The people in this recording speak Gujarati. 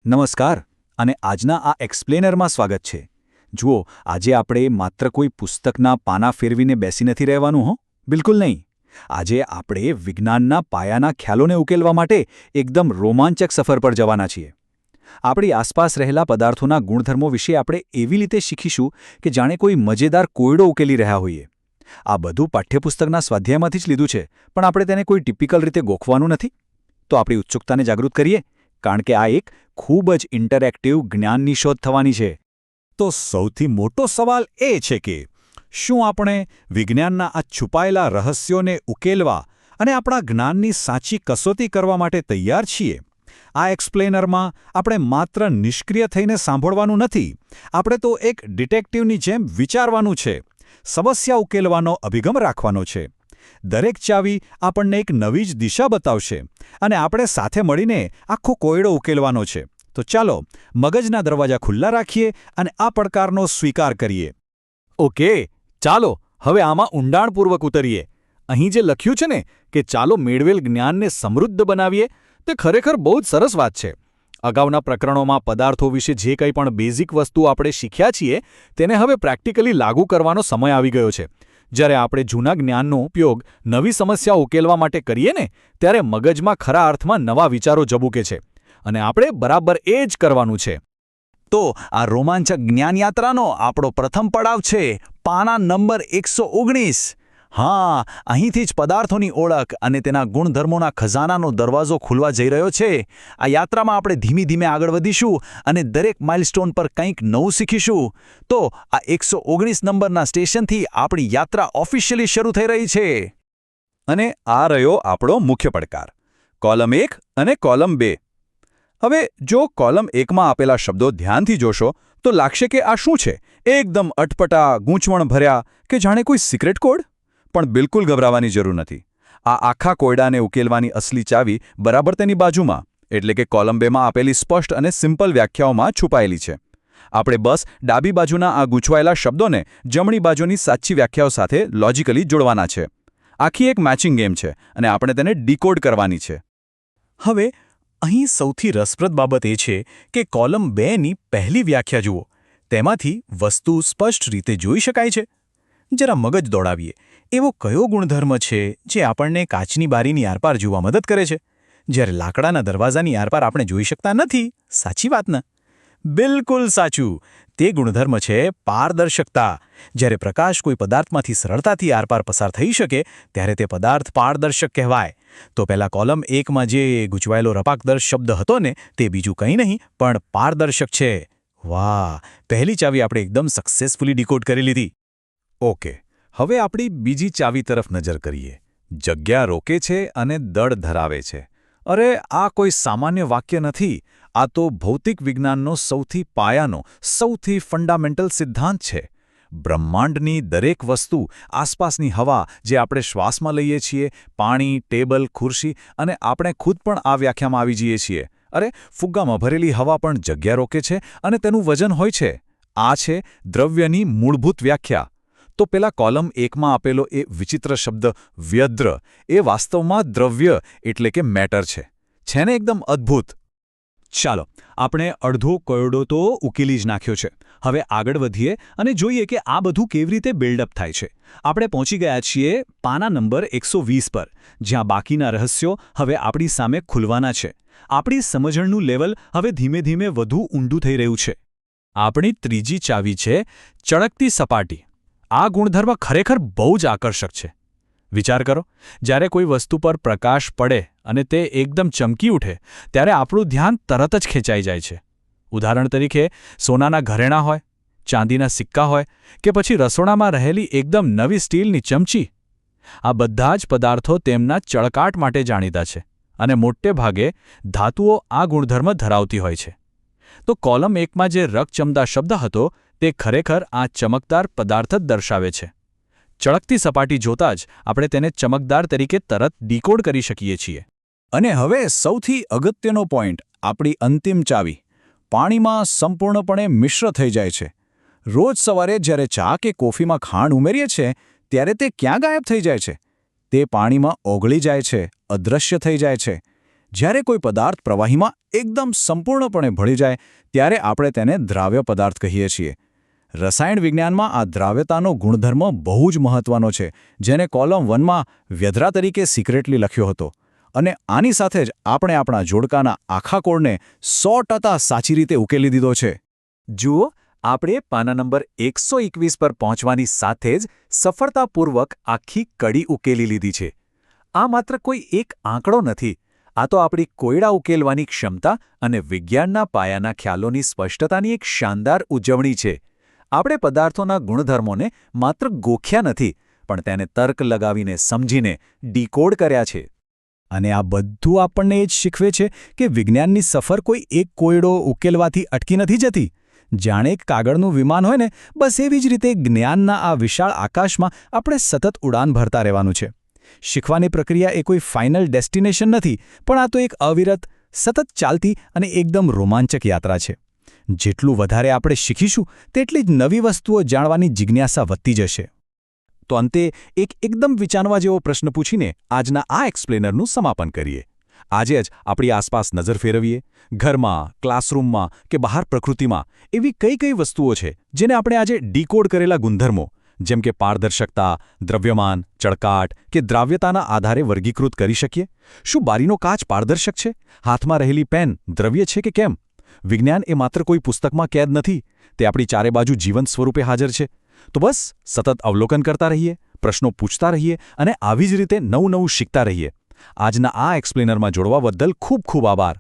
નમસ્કાર અને આજના આ એક્સપ્લેનરમાં સ્વાગત છે. જુઓ, આજે આપણે માત્ર કોઈ પુસ્તકના પાના ફેરવીને બેસી નથી રહેવાનું હો, બિલકુલ નહીં. આજે આપણે વિજ્ઞાનના પાયાના ખ્યાલોને ઉકેલવા માટે એકદમ રોમાંચક સફર પર જવાના છીએ. આપણી આસપાસ રહેલા પદાર્થોના ગુણધર્મો વિશે આપણે એવી રીતે શીખીશું કે જાણે કોઈ મજેદાર કોયડો ઉકેલી રહ્યા હોઈએ. આ બધું પાઠ્યપુસ્તકના સ્વાધ્યાયમાંથી જ લીધું છે, પણ આપણે તેને કોઈ ટિપિકલ રીતે ગોખવાનું નથી. તો આપણી ઉત્સુકતાને જાગૃત કરીએ, કારણ કે આ એક ખૂબ જ ઇન્ટરેક્ટિવ જ્ઞાનની શોધ થવાની છે. તો સૌથી મોટો સવાલ એ છે કે શું આપણે વિજ્ઞાનના આ છુપાયેલા રહસ્યોને ઉકેલવા અને આપણા જ્ઞાનની સાચી કસોટી કરવા માટે તૈયાર છીએ? આ એક્સપ્લેનરમાં આપણે માત્ર નિષ્ક્રિય થઈને સાંભળવાનું નથી, આપણે તો એક ડિટેક્ટિવની જેમ વિચારવાનું છે, સમસ્યા ઉકેલવાનો અભિગમ રાખવાનો છે. દરેક ચાવી આપણને એક નવી જ દિશા બતાવશે અને આપણે સાથે મળીને આખો કોયડો ઉકેલવાનો છે. તો ચાલો મગજના દરવાજા ખુલ્લા રાખીએ અને આ પડકારનો સ્વીકાર કરીએ. ઓકે, ચાલો હવે આમાં ઊંડાણપૂર્વક ઉતરીએ. અહીં જે લખ્યું છે ને કે ચાલો મેળવેલ જ્ઞાનને સમૃદ્ધ બનાવીએ, તે ખરેખર બહુ જ સરસ વાત છે. અગાઉના પ્રકરણોમાં પદાર્થો વિશે જે કંઈ પણ બેઝિક વસ્તુ આપણે શીખ્યા છીએ તેને હવે પ્રેક્ટિકલી લાગુ કરવાનો સમય આવી ગયો છે. જ્યારે આપણે જૂના જ્ઞાનનો ઉપયોગ નવી સમસ્યા ઉકેલવા માટે કરીએ ને, ત્યારે મગજમાં ખરા અર્થમાં નવા વિચારો ઝબૂકે છે. અને આપણે બરાબર એ જ કરવાનું છે. તો આ રોમાંચક જ્ઞાનયાત્રાનો આપણો પ્રથમ પડાવ છે પાના નંબર 119. હા, અહીંથી જ પદાર્થોની ઓળખ અને તેના ગુણધર્મોના ખજાનાનો દરવાજો ખુલવા જઈ રહ્યો છે. આ યાત્રામાં આપણે ધીમે ધીમે આગળ વધીશું અને દરેક માઇલસ્ટોન પર કંઈક નવું શીખીશું. તો આ 119 નંબરના સ્ટેશનથી આપણી યાત્રા ઓફિશિયલી શરૂ થઈ રહી છે. અને આ રહ્યો આપણો મુખ્ય પડકાર, કોલમ 1 અને કોલમ 2. હવે જો કોલમ 1માં આપેલા શબ્દો ધ્યાનથી જોશો તો લાગશે કે આ શું છે, એકદમ અટપટા, ગૂંચવણભર્યા કે જાણે કોઈ સિક્રેટ કોડ? પણ બિલકુલ ગભરાવાની જરૂર નથી. આ આખા કોયડાને ઉકેલવાની અસલી ચાવી બરાબર તેની બાજુમાં, એટલે કે કોલમ 2માં આપેલી સ્પષ્ટ અને સિમ્પલ વ્યાખ્યાઓમાં છુપાયેલી છે. આપણે બસ ડાબી બાજુના આ ગૂંચવાયેલા શબ્દોને જમણી બાજુની સાચી વ્યાખ્યાઓ સાથે લોજિકલી જોડવાના છે. આખી એક મેચિંગ ગેમ છે અને આપણે તેને ડીકોડ કરવાની છે. હવે અહીં સૌથી રસપ્રદ બાબત એ છે કે કોલમ 2ની પહેલી વ્યાખ્યા જુઓ. તેમાંથી વસ્તુ સ્પષ્ટ રીતે જોઈ શકાય છે. જરા મગજ દોડાવીએ. એવો કયો ગુણધર્મ છે જે આપણને કાચની બારીની આરપાર જોવા મદદ કરે છે, જ્યારે લાકડાના દરવાજાની આરપાર આપણે જોઈ શકતા નથી? સાચી વાત ને? બિલકુલ સાચું. તે ગુણધર્મ છે પારદર્શકતા. જ્યારે પ્રકાશ કોઈ પદાર્થમાંથી સરળતાથી આરપાર પસાર થઈ શકે ત્યારે તે પદાર્થ પારદર્શક કહેવાય. તો પહેલા કોલમ 1માં જે ગૂંચવાયેલો રપાકદર્શ શબ્દ હતો ને, તે બીજું કંઈ નહીં પણ પારદર્શક છે. વાહ, પહેલી ચાવી આપણે એકદમ સક્સેસફુલી ડીકોડ કરી લીધી. ઓકે, હવે આપણી બીજી ચાવી તરફ નજર કરીએ. જગ્યા રોકે છે અને દળ ધરાવે છે. અરે, આ કોઈ સામાન્ય વાક્ય નથી. આ તો ભૌતિક વિજ્ઞાનનો સૌથી પાયાનો, સૌથી ફંડામેન્ટલ સિદ્ધાંત છે. બ્રહ્માંડની દરેક વસ્તુ, આસપાસની હવા જે આપણે શ્વાસમાં લઈએ છીએ, પાણી, ટેબલ, ખુરશી અને આપણે ખુદ પણ આ વ્યાખ્યામાં આવી જઈએ છીએ. અરે, ફુગ્ગામાં ભરેલી હવા પણ જગ્યા રોકે છે અને તેનું વજન હોય છે. આ છે દ્રવ્યની મૂળભૂત વ્યાખ્યા. તો પેલા કોલમ 1માં આપેલો એ વિચિત્ર શબ્દ વ્યદ્ર, એ વાસ્તવમાં દ્રવ્ય એટલે કે મેટર છે. છે ને એકદમ અદ્ભુત? ચાલો, આપણે અડધો કોયડો તો ઉકેલી જ નાખ્યો છે. હવે આગળ વધીએ અને જોઈએ કે આ બધું કેવી રીતે બિલ્ડઅપ થાય છે. આપણે પહોંચી ગયા છીએ પાના નંબર 120 પર, જ્યાં બાકીના રહસ્યો હવે આપણી સામે ખુલવાના છે. આપણી સમજણનું લેવલ હવે ધીમે ધીમે વધુ ઊંડું થઈ રહ્યું છે. આપણી ત્રીજી ચાવી છે ચળકતી સપાટી. આ ગુણધર્મ ખરેખર બહુ જ આકર્ષક છે. વિચાર કરો, જ્યારે કોઈ વસ્તુ પર પ્રકાશ પડે અને તે એકદમ ચમકી ઉઠે ત્યારે આપણું ધ્યાન તરત જ ખેંચાઈ જાય છે. ઉદાહરણ તરીકે, સોનાના ઘરેણાં હોય, ચાંદીના સિક્કા હોય કે પછી રસોડામાં રહેલી એકદમ નવી સ્ટીલની ચમચી. આ બધા જ પદાર્થો તેમના ચળકાટ માટે જાણીતા છે અને મોટે ભાગે ધાતુઓ આ ગુણધર્મ ધરાવતી હોય છે. તો કોલમ 1માં જે રકચમદા શબ્દ હતો તે ખરેખર આ ચમકદાર પદાર્થ જ દર્શાવે છે. ચળકતી સપાટી જોતાં જ આપણે તેને ચમકદાર તરીકે તરત ડીકોડ કરી શકીએ છીએ. અને હવે સૌથી અગત્યનો પોઈન્ટ, આપણી અંતિમ ચાવી. પાણીમાં સંપૂર્ણપણે મિશ્ર થઈ જાય છે. રોજ સવારે જ્યારે ચા કે કોફીમાં ખાંડ ઉમેરીએ છીએ ત્યારે તે ક્યાં ગાયબ થઈ જાય છે? તે પાણીમાં ઓગળી જાય છે, અદૃશ્ય થઈ જાય છે. જ્યારે કોઈ પદાર્થ પ્રવાહીમાં એકદમ સંપૂર્ણપણે ભળી જાય ત્યારે આપણે તેને દ્રાવ્ય પદાર્થ કહીએ છીએ. રસાયણ વિજ્ઞાનમાં આ દ્રાવ્યતાનો ગુણધર્મ બહુ જ મહત્વનો છે, જેને કોલમ 1માં વ્યધરા તરીકે સિક્રેટલી લખ્યો હતો. અને આની સાથે જ આપણે આપણા જોડકાના આખા કોડને 100% સાચી રીતે ઉકેલી દીધો છે. જુઓ, આપણે પાના નંબર 121 પર પહોંચવાની સાથે જ સફળતાપૂર્વક આખી કડી ઉકેલી લીધી છે. આ માત્ર કોઈ એક આંકડો નથી. આ તો આપણી કોયડા ઉકેલવાની ક્ષમતા અને વિજ્ઞાનના પાયાના ખ્યાલોની સ્પષ્ટતાની એક શાનદાર ઉજવણી છે. આપણે પદાર્થોના ગુણધર્મોને માત્ર ગોખ્યા નથી, પણ તેને તર્ક લગાવીને સમજીને ડીકોડ કર્યા છે. અને આ બધું આપણને એ જ શીખવે છે કે વિજ્ઞાનની સફર કોઈ એક કોયડો ઉકેલવાથી અટકી નથી જતી. જાણે એક કાગળનું વિમાન હોય ને, બસ એવી જ રીતે જ્ઞાનના આ વિશાળ આકાશમાં આપણે સતત ઉડાન ભરતા રહેવાનું છે. શીખવાની પ્રક્રિયા એ કોઈ ફાઇનલ ડેસ્ટિનેશન નથી, પણ આ તો એક અવિરત, સતત ચાલતી અને એકદમ રોમાંચક યાત્રા છે. જેટલું વધારે આપણે શીખીશું તેટલી જ નવી વસ્તુઓ જાણવાની જિજ્ઞાસા વધતી જશે. તો અંતે એક એકદમ વિચારવા જેવો પ્રશ્ન પૂછીને આજના આ એક્સપ્લેનરનું સમાપન કરીએ. આજે જ આપણી આસપાસ નજર ફેરવીએ. ઘરમાં, ક્લાસરૂમમાં કે બહાર પ્રકૃતિમાં એવી કઈ કઈ વસ્તુઓ છે જેને આપણે આજે ડીકોડ કરેલા ગુણધર્મો, જેમ કે પારદર્શકતા, દ્રવ્યમાન, ચળકાટ કે દ્રાવ્યતાના આધારે વર્ગીકૃત કરી શકીએ? શું બારીનો કાચ પારદર્શક છે? હાથમાં રહેલી પેન દ્રવ્ય છે કે કેમ? વિજ્ઞાન એ માત્ર કોઈ પુસ્તકમાં કેદ નથી, તે આપણી ચારે બાજુ જીવંત સ્વરૂપે હાજર છે. તો બસ સતત અવલોકન કરતા રહીએ, પ્રશ્નો પૂછતા રહીએ અને આવી જ રીતે નવું નવું શીખતા રહીએ. આજના આ એક્સપ્લેનરમાં જોડવા બદલ ખૂબ ખૂબ આભાર.